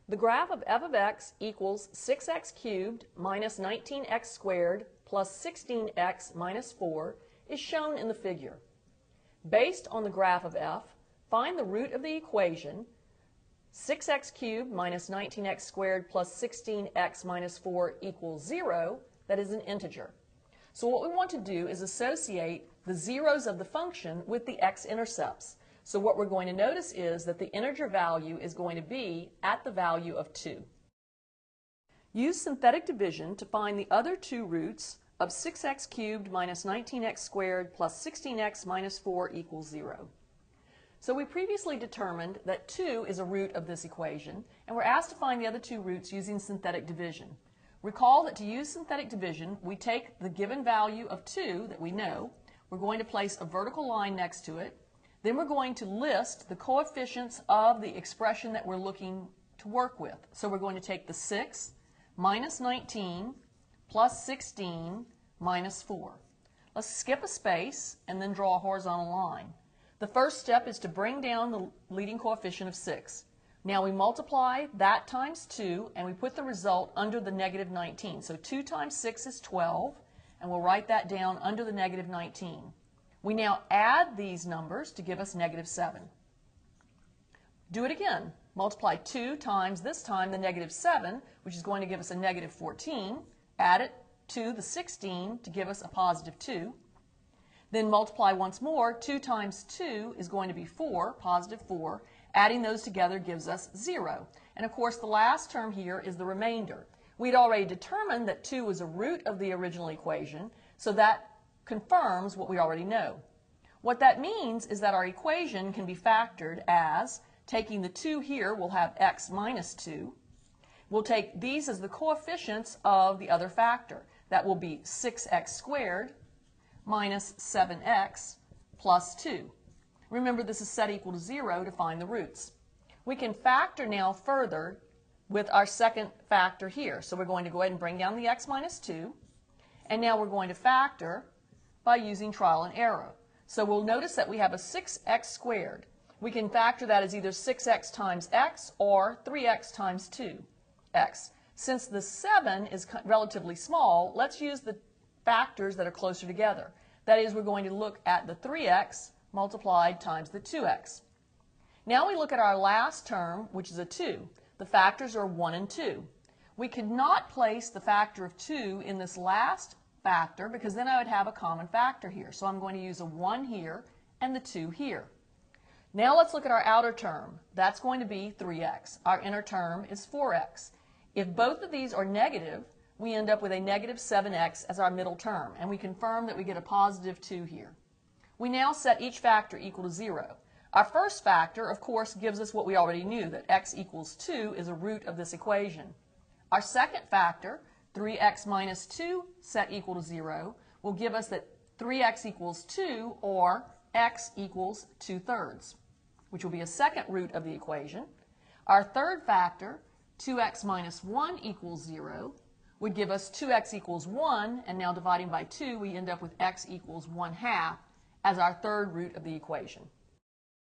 The graph of f of x equals 6x cubed minus 19x squared plus 16x minus 4 is shown in the figure. Based on the graph of f, find the root of the equation 6x cubed minus 19x squared plus 16x minus 4 equals 0, that is an integer. So what we want to do is associate the zeros of the function with the x-intercepts. So what we're going to notice is that the integer value is going to be at the value of 2. Use synthetic division to find the other two roots of 6x cubed minus 19x squared plus 16x minus 4 equals 0. So we previously determined that 2 is a root of this equation, and we're asked to find the other two roots using synthetic division. Recall that to use synthetic division, we take the given value of 2 that we know, we're going to place a vertical line next to it, then we're going to list the coefficients of the expression that we're looking to work with. So we're going to take the 6 minus 19 plus 16 minus 4. Let's skip a space and then draw a horizontal line. The first step is to bring down the leading coefficient of 6. Now we multiply that times 2 and we put the result under the negative 19. So 2 times 6 is 12, and we'll write that down under the negative 19. We now add these numbers to give us negative 7. Do it again. Multiply 2 times, this time, the negative 7, which is going to give us a negative 14. Add it to the 16 to give us a positive 2. Then multiply once more. 2 times 2 is going to be 4, positive 4. Adding those together gives us 0. And of course, the last term here is the remainder. We'd already determined that 2 was a root of the original equation, so that confirms what we already know. What that means is that our equation can be factored as, taking the 2 here, we'll have x minus 2. We'll take these as the coefficients of the other factor. That will be 6x squared minus 7x plus 2. Remember, this is set equal to 0 to find the roots. We can factor now further with our second factor here. So we're going to go ahead and bring down the x minus 2. And now we're going to factor by using trial and error. So we'll notice that we have a 6x squared. We can factor that as either 6x times x or 3x times 2x. Since the 7 is relatively small, let's use the factors that are closer together. That is, we're going to look at the 3x multiplied times the 2x. Now we look at our last term, which is a 2. The factors are 1 and 2. We could not place the factor of 2 in this last factor because then I would have a common factor here. So I'm going to use a 1 here and the 2 here. Now let's look at our outer term. That's going to be 3x. Our inner term is 4x. If both of these are negative, we end up with a negative 7x as our middle term, and we confirm that we get a positive 2 here. We now set each factor equal to 0. Our first factor, of course, gives us what we already knew, that x equals 2 is a root of this equation. Our second factor, 3x minus 2 set equal to 0, will give us that 3x equals 2, or x equals 2/3, which will be a second root of the equation. Our third factor, 2x minus 1 equals 0, would give us 2x equals 1, and now dividing by 2, we end up with x equals 1/2 as our third root of the equation.